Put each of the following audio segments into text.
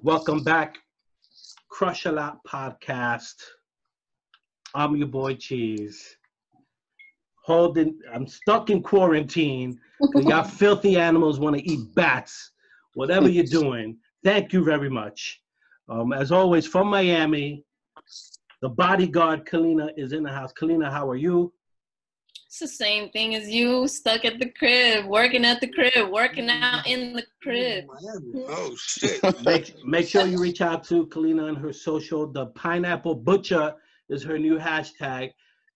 Welcome back, Crush a Lot Podcast. I'm your boy Cheese. I'm stuck in quarantine because y'all filthy animals want to eat bats. Whatever you're doing, thank you very much. As always, from Miami, the bodyguard Kaleena is in the house. Kaleena, how are you? It's the same thing as you, stuck at the crib, working at the crib, working out in the crib. Oh, shit. Make sure you reach out to Kaleena on her social. The Pineapple Butcher is her new hashtag.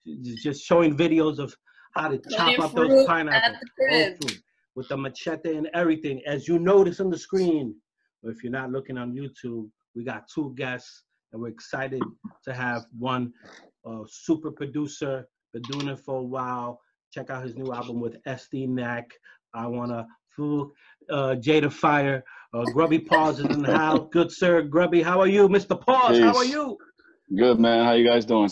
She's just showing videos of how to chop up those pineapples with the machete and everything. As you notice on the screen, or if you're not looking on YouTube, we got two guests, and we're excited to have one super producer. Been doing it for a while. Check out his new album with Estee Nack. I wanna fool JADA FIRE. Grubby Pawz is in the house. Good sir, Grubby. How are you, Mr. Pawz? Peace. How are you? Good, man. How you guys doing?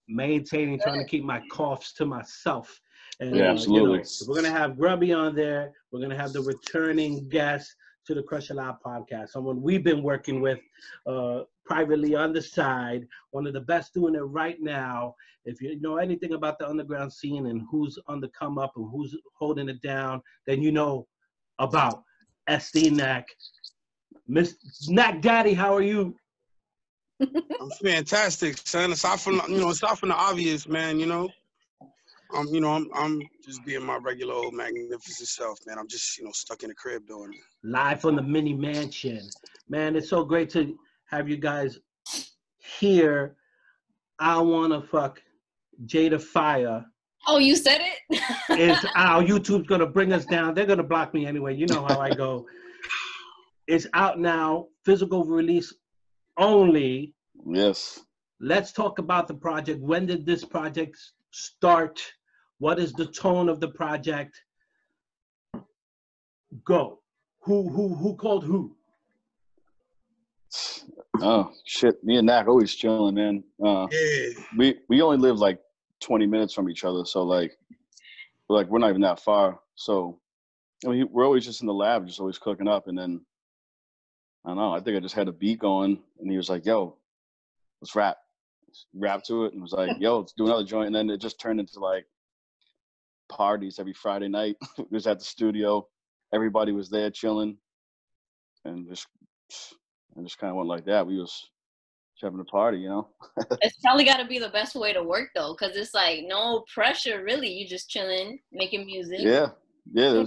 Maintaining, trying to keep my coughs to myself. And, yeah, absolutely. So we're gonna have Grubby on there. We're gonna have the returning guest to the Crush a Lot podcast, someone we've been working with privately on the side, one of the best doing it right now. If you know anything about the underground scene and who's on the come up and who's holding it down, then you know about Estee Nack. Miss Nack Daddy, how are you? I'm fantastic, son. Aside from the obvious, man, I'm just being my regular old magnificent self, man. I'm just, stuck in the crib doing it. Live from the mini mansion. Man, it's so great to have you guys here. I wanna fuck JADA FIRE. Oh, you said it? It's our YouTube's gonna bring us down. They're gonna block me anyway. You know how I go. It's out now, physical release only. Yes. Let's talk about the project. When did this project start? What is the tone of the project? Go. Who called who? Oh shit! Me and Nack always chilling, man. Yeah. We only live like 20 minutes from each other, so like we're not even that far. So I mean, we're always just in the lab, just always cooking up, and then I don't know. I think I just had a beat going, and he was like, "Yo, let's rap." Rap to it, and was like, "Yo, let's do another joint." And then it just turned into like parties every Friday night. It was at the studio. Everybody was there chilling, and just kind of went like that. We was having a party, It's probably got to be the best way to work though, because it's like no pressure really. You just chilling, making music. Yeah. There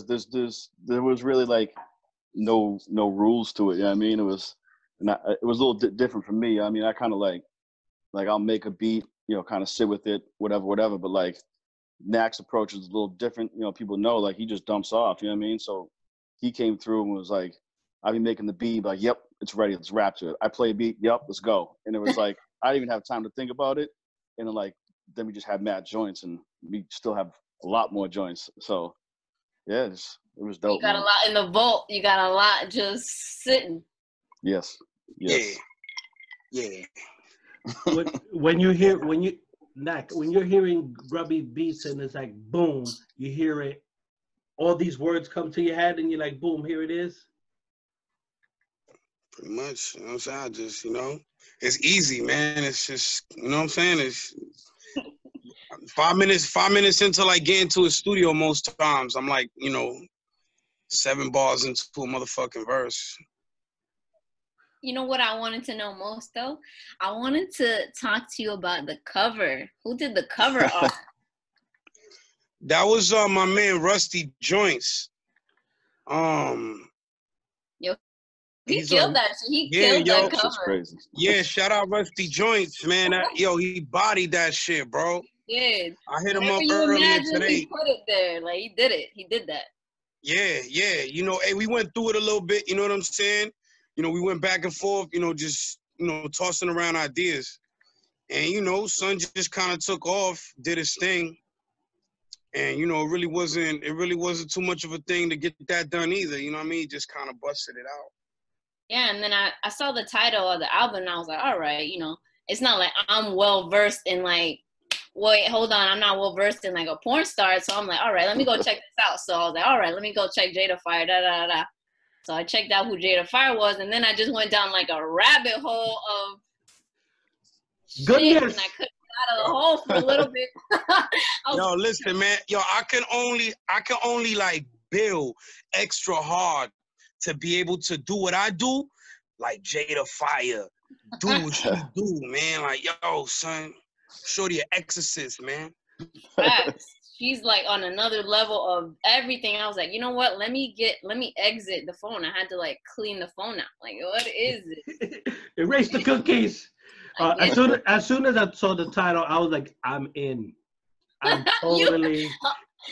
was really like no rules to it. You know what I mean? It was a little different for me. I mean, I kind of like I'll make a beat, kind of sit with it, whatever. But like Nack's approach is a little different. People know like he just dumps off. You know what I mean? So he came through and was like, I'll be making the beat, like, yep, it's ready. Let's rap to it. I play a beat. Yep, let's go. And it was like, I didn't even have time to think about it. And then we just had mad joints, and we still have a lot more joints. So yeah, it was dope. You got a lot in the vault. You got a lot just sitting. Yes. Yeah. when you're hearing grubby beats and it's like boom, you hear it, all these words come to your head and you're like, boom, here it is. Pretty much, what I'm saying? I just, it's easy, man. It's just, what I'm saying? It's 5 minutes into like getting to a studio most times. I'm like, 7 bars into a motherfucking verse. You know what I wanted to know most though? I wanted to talk to you about the cover. Who did the cover art? That was my man Rusty Joints. He killed that. He killed that cover. Crazy. Yeah, shout out Rusty Joints, man. He bodied that shit, bro. Yeah. I hit him up earlier today. He put it there. Like he did it. He did that. Yeah. Hey, we went through it a little bit, you know what I'm saying? We went back and forth, just, tossing around ideas. And, son just kind of took off, did his thing. And, it really wasn't too much of a thing to get that done either. You know what I mean? Just kind of busted it out. Yeah, and then I saw the title of the album and I was like, all right, it's not like I'm well versed in like, wait, hold on, I'm not well versed in like a porn star. So I'm like, all right, let me go check this out. So I was like, all right, let me go check JADA FIRE, So I checked out who JADA FIRE was, and then I just went down like a rabbit hole of goodness. shit, and I couldn't get out of the hole for a little bit. Yo, listen, man. Yo, I can only like build extra hard to be able to do what I do, like JADA FIRE. Do what she do, man. Like, yo, son, shorty an exorcist, man. Facts. She's like on another level of everything. I was like, you know what? Let me exit the phone. I had to like clean the phone out. Like, what is it? Erase the cookies. As soon as I saw the title, I was like, I'm in. I'm totally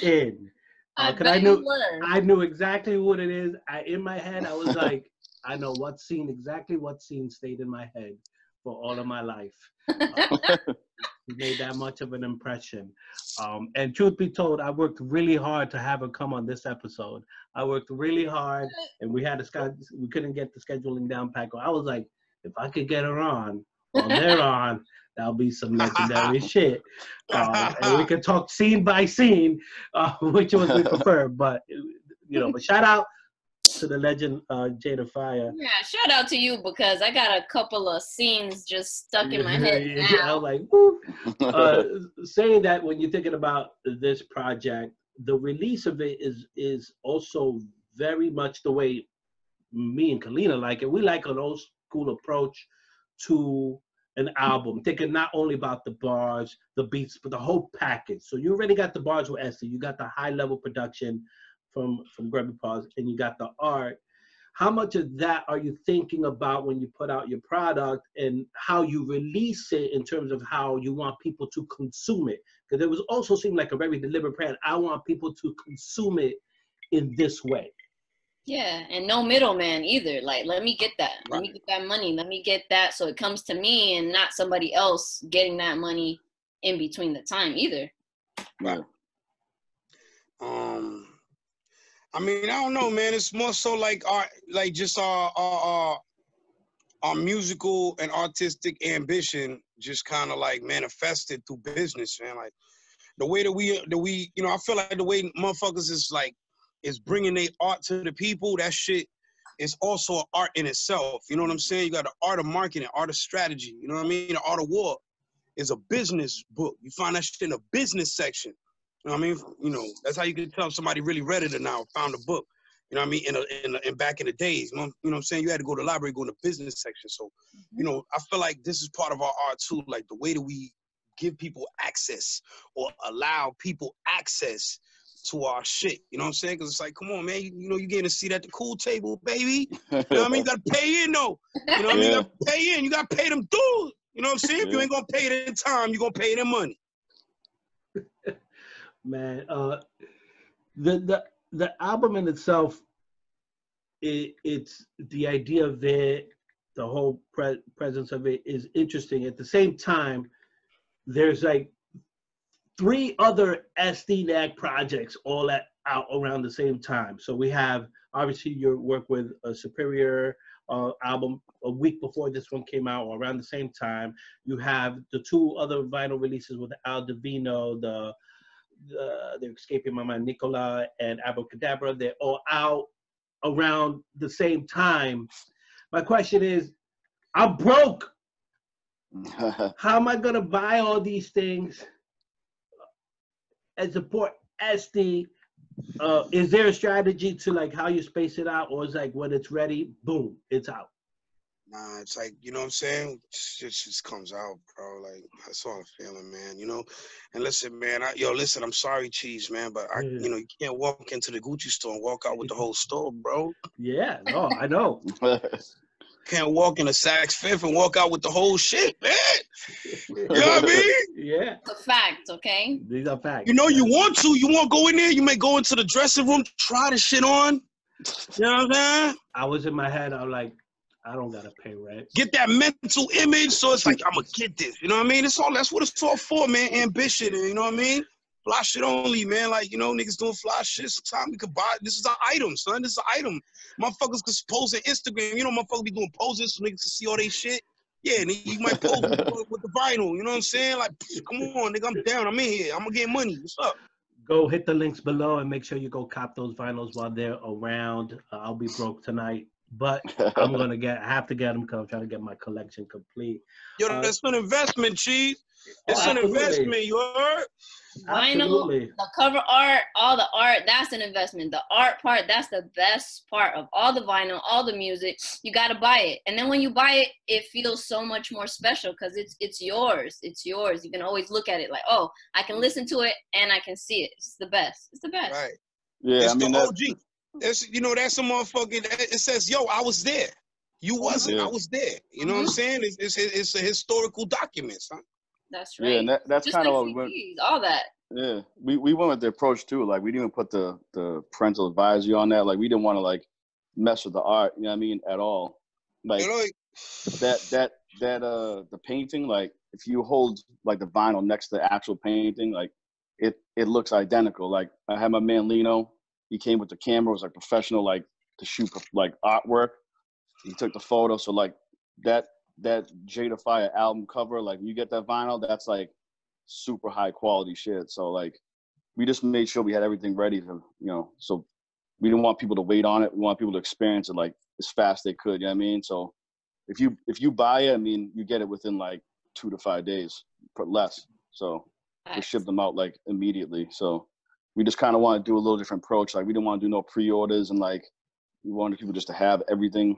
in. I knew exactly what it is. In my head, I was like, I know exactly what scene stayed in my head for all of my life. It made that much of an impression. And truth be told, I worked really hard to have her come on this episode. I worked really hard, and we couldn't get the scheduling down pat. I was like, if I could get her on while they're on, that'll be some legendary shit. And we could talk scene by scene, which one we prefer. But but shout out to the legend JADA FIRE. Yeah, shout out to you, because I got a couple of scenes just stuck in my head now. I was like, woo. Saying that, when you're thinking about this project, the release of it is also very much the way me and Kaleena like it. We like an old school approach to an album, thinking not only about the bars, the beats, but the whole package. So you already got the bars with Estee, you got the high level production from Grubby Pawz, and you got the art. How much of that are you thinking about when you put out your product, and how you release it in terms of how you want people to consume it? Because it was also seemed like a very deliberate plan. I want people to consume it in this way. Yeah, and no middleman either. Like, let me get that. Let me get that money. Let me get that so it comes to me and not somebody else getting that money in between the time either. Right. I mean, I don't know, man. It's more so like our musical and artistic ambition just kind of like manifested through business, man. Like the way that we, I feel like the way motherfuckers is bringing their art to the people. That shit is also an art in itself. You know what I'm saying? You got the art of marketing, art of strategy. You know what I mean? The art of war is a business book. You find that shit in a business section. You know what I mean? That's how you can tell if somebody really read it or not, found a book. You know what I mean? In back in the days, you know what I'm saying? You had to go to the library, go in the business section. So, I feel like this is part of our art too, like the way that we give people access or allow people access to our shit. You know what I'm saying? Because it's like, come on, man, you're getting a seat at the cool table, baby. You know what I mean? You got to pay in, though. You know what I mean? You got to pay in. You got to pay them dues. You know what I'm saying? If you ain't going to pay it in time, you're going to pay it in money. Man, the album in itself, it's the idea of it, the whole presence of it is interesting. At the same time, there's like 3 other Estee Nack projects all out around the same time. So we have obviously your work with a Superior album a week before this one came out, or around the same time. You have the 2 other vinyl releases with Al Divino, they're escaping my mind, Nicola and Abracadabra. They're all out around the same time. My question is, I'm broke. How am I gonna buy all these things and support Estee? Is there a strategy to like how you space it out, or is like when it's ready, boom, it's out? Nah, it's like, you know what I'm saying? It just comes out, bro. Like, that's all I'm feeling, man, And listen, man, listen, I'm sorry, Cheese, man, but you can't walk into the Gucci store and walk out with the whole store, bro. Yeah, no, I know. Can't walk in a Saks Fifth and walk out with the whole shit, man. You know what I mean? Yeah. It's a fact, okay? These are facts. You want to go in there, you may go into the dressing room, try the shit on. You know what I'm saying? I was in my head, I'm like, I don't gotta pay rent. Get that mental image, so it's like, I'm gonna get this. You know what I mean? That's what it's all for, man. Ambition, you know what I mean? Fly shit only, man. Like, niggas doing fly shit. Sometimes we could buy it. This is an item, son. This is an item. Motherfuckers could post on Instagram. Motherfuckers be doing poses so niggas can see all they shit. Yeah, nigga, you might pose with the vinyl. You know what I'm saying? Like, come on, nigga, I'm down. I'm in here. I'm gonna get money. What's up? Go hit the links below and make sure you go cop those vinyls while they're around. I'll be broke tonight, but I'm gonna have to get them because I'm trying to get my collection complete. Yo, that's an investment, Chief. It's an investment, you heard? Vinyl, the cover art, all the art, that's an investment. The art part, that's the best part of all the vinyl, all the music. You got to buy it. And then when you buy it, it feels so much more special because it's yours. It's yours. You can always look at it like, oh, I can listen to it and I can see it. It's the best. It's the best. Right. Yeah, it's the OG. It's, you know, that's a motherfucking, it says, yo, I was there. You wasn't. I was there. You know what I'm saying? It's a historical document, son. That's right. Yeah, and that's kind of what we went. All that. Yeah, we went with the approach too. Like we didn't even put the parental advisory on that. Like we didn't want to like mess with the art. You know what I mean? At all. Like the painting. Like if you hold like the vinyl next to the actual painting, like it looks identical. Like I had my man Lino. He came with the camera. It was like professional, like to shoot like artwork. He took the photo. So like that JADA FIRE album cover, like you get that vinyl, that's like super high quality shit. So like we just made sure we had everything ready to, you know, so we didn't want people to wait on it. We want people to experience it like as fast as they could, you know what I mean? So if you buy it, I mean, you get it within like 2 to 5 days, less. So we ship them out like immediately. So we just kind of want to do a little different approach. Like we didn't want to do no pre-orders and like we wanted people just to have everything,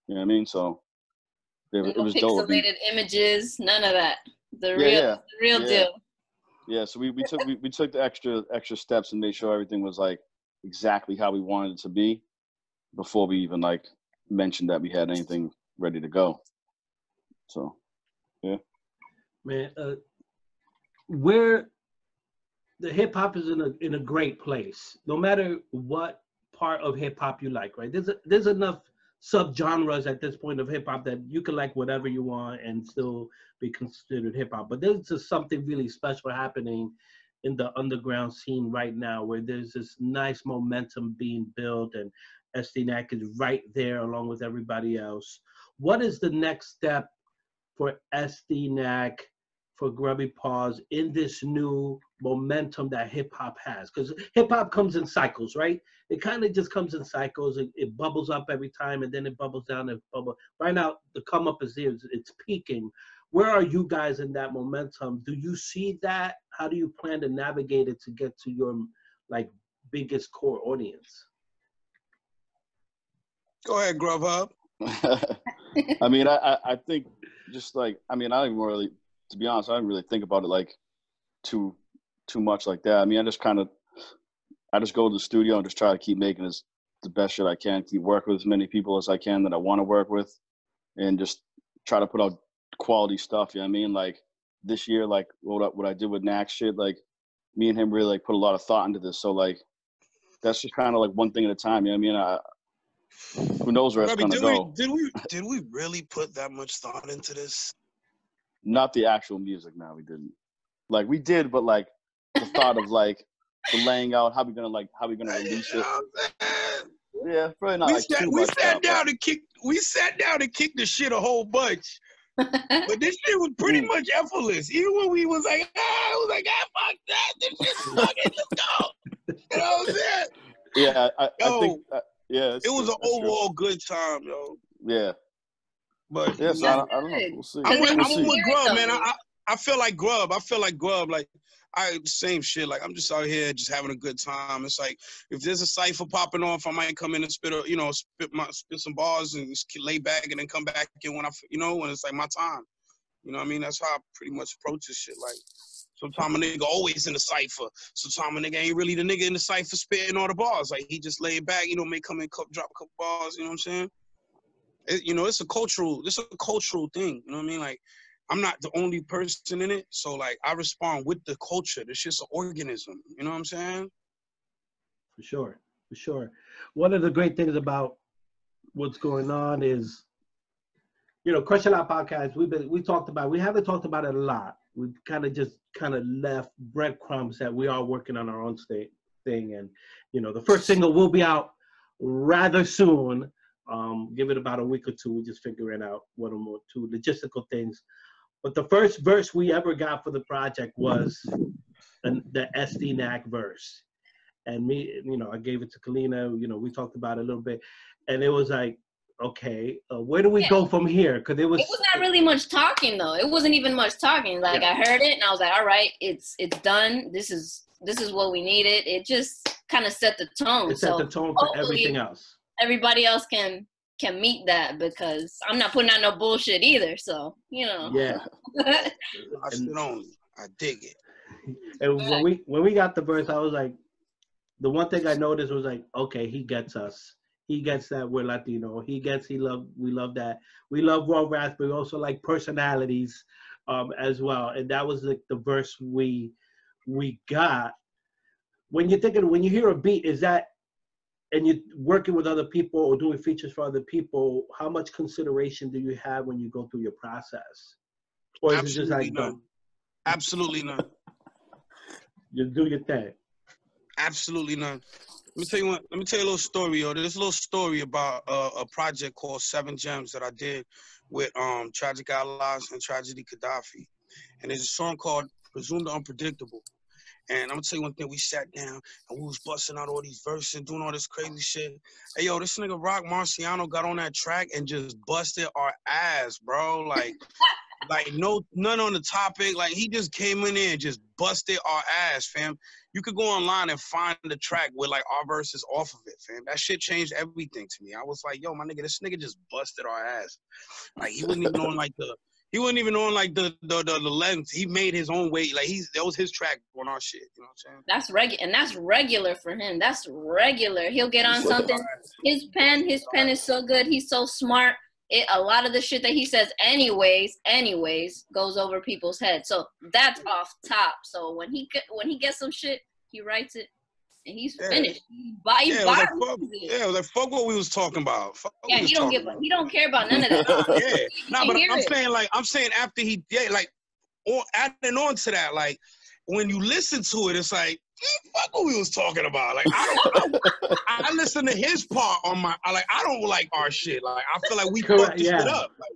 you know what I mean? So it was dope. Pixelated images, none of that. The real deal. Yeah, so we took the extra steps and made sure everything was like exactly how we wanted it to be before we even like mentioned that we had anything ready to go. So, yeah. Man, where the hip hop is in a great place. No matter what part of hip hop you like, right? There's enough subgenres at this point of hip hop that you can like whatever you want and still be considered hip hop. But there's just something really special happening in the underground scene right now where there's this nice momentum being built and Estee Nack is right there along with everybody else. What is the next step for Estee Nack, for Grubby Pawz in this new momentum that hip hop has? Because hip hop comes in cycles, right? It kind of just comes in cycles. It bubbles up every time and then it bubbles down and bubble. Right now, the come up is here. It's peaking. Where are you guys in that momentum? Do you see that? How do you plan to navigate it to get to your like biggest core audience? Go ahead, Grubhub. I mean, I think just like, I mean, I don't even really, to be honest, I didn't really think about it like too much like that. I mean, I just go to the studio and just try to keep making the best shit I can, keep working with as many people as I can that I want to work with, and just try to put out quality stuff. You know what I mean? Like this year, like what I did with Nack shit, like me and him really like put a lot of thought into this. So like that's just kind of like one thing at a time. You know what I mean? Who knows where it's gonna go? Did we really put that much thought into this? Not the actual music. No, we didn't. Like we did, but like the thought of like the laying out, how we gonna release it. Yeah, probably not. We sat down to kick the shit a whole bunch. But this shit was pretty much effortless. Even when we was like, I was like, fuck that. This shit's fucking, let's go. You know what I'm saying? Yeah, I think. Yeah, it was an overall good time, yo. Yeah. But yes, I don't know. We'll see. I'm with Grub, man. I feel like Grub. Like same shit. Like I'm just out here just having a good time. It's like if there's a cipher popping off, I might come in and spit some bars and just lay back and then come back in when when it's like my time. You know what I mean? That's how I pretty much approach this shit. Like sometimes a nigga always in the cipher. Sometimes a nigga ain't really the nigga in the cipher spitting all the bars. Like he just lay it back, may come in, drop a couple bars. You know what I'm saying? It's a cultural thing. You know what I mean? Like, I'm not the only person in it, so like I respond with the culture. This shit's an organism. You know what I'm saying? For sure. One of the great things about what's going on is, Crush It Out podcast. We haven't talked about it a lot. We've kind of left breadcrumbs that we are working on our own thing, and the first single will be out rather soon. Give it about a week or two. We're just figuring out one or more two logistical things. But the first verse we ever got for the project was the Estee Nack verse. And me, you know, I gave it to Kaleena, you know, we talked about it a little bit. And it was like, okay, where do we go from here? Because it was not really much talking though. It wasn't even much talking. Like I heard it and I was like, all right, it's done. This is what we needed. It just kind of set the tone. It set the tone for everything else. Everybody else can meet that, because I'm not putting out no bullshit either. So, you know. Yeah. I sit on. I dig it. And when we got the verse, I was like, the one thing I noticed was like, okay, he gets us. He gets that we're Latino. We love that. We love raw raps, but we also like personalities as well. And that was like the verse we got. When you hear a beat, is that, and you're working with other people or doing features for other people, how much consideration do you have when you go through your process? Or is it just like none? Absolutely none. You do your thing. Absolutely none. Let me tell you a little story, yo. There's a little story about a project called 7 Gems that I did with Tragic Allies and Tragedy Gaddafi. And there's a song called Presumed Unpredictable. And I'm gonna tell you one thing, we sat down and we was busting out all these verses and doing all this crazy shit. Hey, yo, this nigga Rock Marciano got on that track and just busted our ass, bro. Like, none on the topic. Like, he just came in there and just busted our ass, fam. You could go online and find the track with, like, our verses off of it, fam. That shit changed everything to me. I was like, yo, my nigga, this nigga just busted our ass. Like, he wasn't even on, like, the length. He made his own way. Like, that was his track on our shit. You know what I'm saying? That's regular for him. That's regular. He'll get on something. His pen is so good. He's so smart. A lot of the shit that he says anyways goes over people's heads. So that's off top. So when he gets some shit, he writes it and he's finished. It was like fuck what we was talking about. He don't care about none of that. But I'm saying after adding on to that, like when you listen to it, it's like fuck what we was talking about. Like I listen to his part on my. I don't like our shit. Like I feel like we fucked this shit up. Like,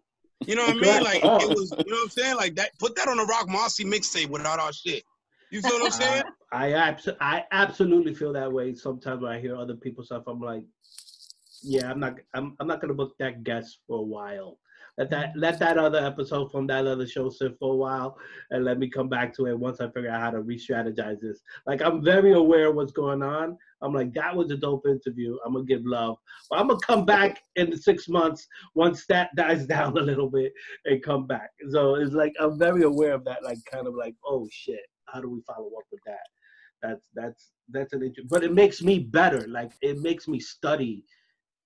you know what I mean? Like it was. You know what I'm saying? Like that. Put that on the Rock Marcy mixtape without our shit. You feel what I'm saying? I absolutely feel that way. Sometimes when I hear other people's stuff, I'm like, yeah, I'm not gonna book that guest for a while. Let that other episode from that other show sit for a while, and let me come back to it once I figure out how to re-strategize this. Like, I'm very aware of what's going on. I'm like, that was a dope interview. I'm gonna give love, but I'm gonna come back in 6 months once that dies down a little bit and come back. So it's like I'm very aware of that. Like, kind of like, oh shit, how do we follow up with that? That's an interesting. But it makes me better. Like, it makes me study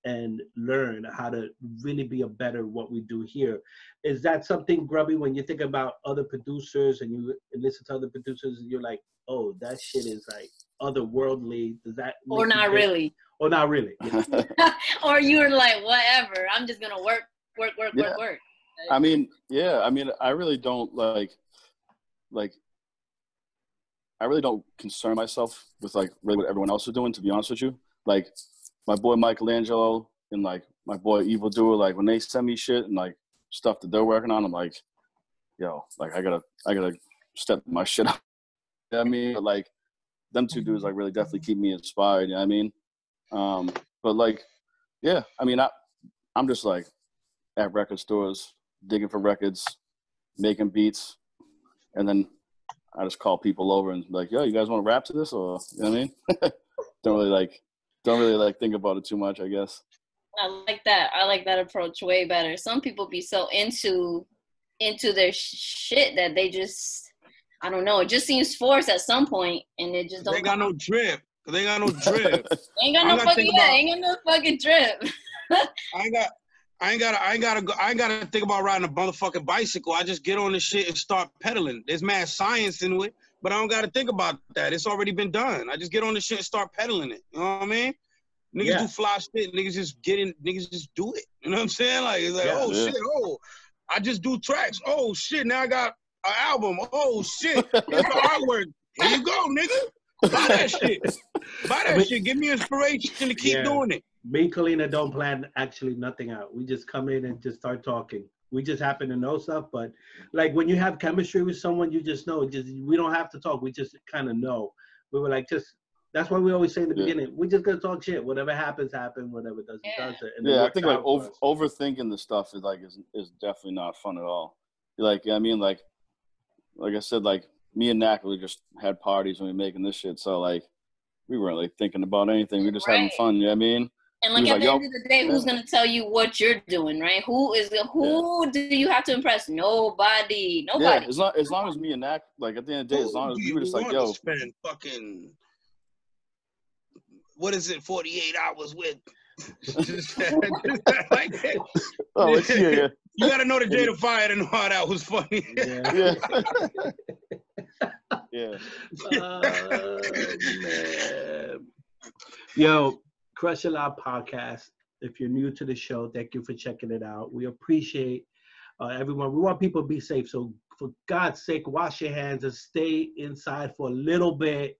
and learn how to really be a better what we do here. Is that something, Grubby, when you think about other producers and you listen to other producers and you're like, oh, that shit is like otherworldly? Does that or not really? Or not really? Yeah. Or you're like, whatever, I'm just gonna work. I mean, yeah. I mean, I really don't like. I really don't concern myself with like really what everyone else is doing. To be honest with you, like. My boy Michelangelo and like my boy Evil Doer, like when they send me shit and like stuff that they're working on, I'm like, yo, like I gotta step my shit up. You know what I mean? But like them two dudes like really definitely keep me inspired, you know what I mean? But like, yeah, I mean I'm just like at record stores, digging for records, making beats, and then I just call people over and like, yo, you guys want to rap to this, or you know what I mean? Don't really like think about it too much, I guess. I like that approach way better. Some people be so into their shit that they just, I don't know, it just seems forced at some point, and it just don't. They got no drip. They got no drip. Ain't got no fucking drip. I ain't gotta think about riding a motherfucking bicycle. I just get on the shit and start pedaling. There's mad science into it. But I don't got to think about that. It's already been done. I just get on the shit and start peddling it. You know what I mean? Niggas do fly shit. Niggas just do it. You know what I'm saying? Like, it's like, shit. Oh, I just do tracks. Oh, shit. Now I got an album. Oh, shit. Here's the artwork. Here you go, nigga. Buy that shit. Buy that shit. Give me inspiration to keep doing it. Me and Kaleena don't plan actually nothing out. We just come in and just start talking. We just happen to know stuff. But like when you have chemistry with someone, you just know. We don't have to talk. We just kind of know. We were like, that's why we always say in the beginning, we're just gonna talk shit. Whatever happens, happens. Whatever doesn't, doesn't. And I think like overthinking the stuff is definitely not fun at all. Like I mean, like I said, like me and Nack, we just had parties when we were making this shit. So like we weren't like thinking about anything. We were just having fun. You know what I mean? And like at the end of the day, who's gonna tell you what you're doing, right? Who do you have to impress? Nobody. Yeah, as long as me and Nack, like at the end of the day, as long as we were just like, yo, spend fucking. What is it? 48 hours with. Like, oh, yeah. You gotta know the JADA FIRE to know how that was funny. Yeah. Man. Yo, Crush a Lot podcast. If you're new to the show, thank you for checking it out. We appreciate everyone. We want people to be safe. So for God's sake, wash your hands and stay inside for a little bit.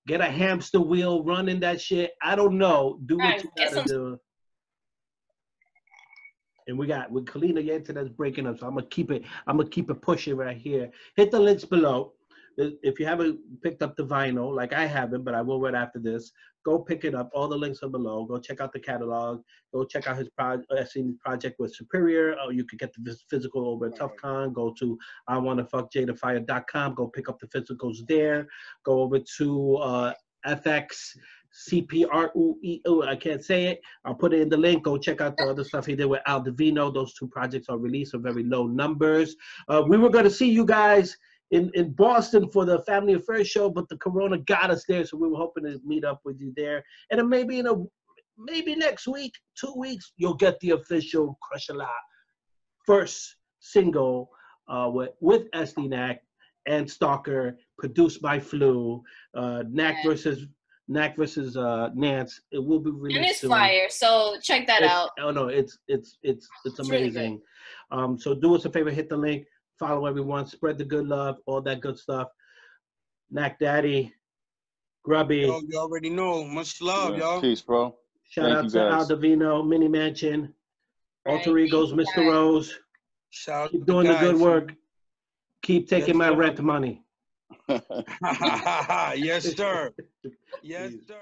Get a hamster wheel, running that shit. I don't know. Do what you gotta do. And with Kaleena, your internet's breaking up, so I'm gonna keep it pushing right here. Hit the links below. If you haven't picked up the vinyl, like I haven't, but I will right after this, go pick it up. All the links are below. Go check out the catalog. Go check out his project with Superior. Or you could get the physical over at ToughCon. Go to IWANNAFXCKJADAFIRE.com. Go pick up the physicals there. Go over to FXCPRUE. I can't say it. I'll put it in the link. Go check out the other stuff he did with Al Divino. Those 2 projects are released of very low numbers. We were going to see you guys in Boston for the Family Affairs show, but the corona got us there, so we were hoping to meet up with you there. And then maybe next week, 2 weeks, you'll get the official Crush a Lot first single with Estee Nack and Stalker, produced by Flu. Nack versus Nance. It will be released and it's soon. fire, so check that out. Oh no, it's amazing. Really so do us a favor, hit the link. Follow everyone, spread the good love, all that good stuff. Nack Daddy, Grubby. Yo, you already know. Much love, y'all. Peace, bro. Shout out to Al Divino, Mini Mansion, Alter Egos, Mr. Rose. Shout Keep doing the good work. Keep taking my rent money. Yes, sir. Yes, sir.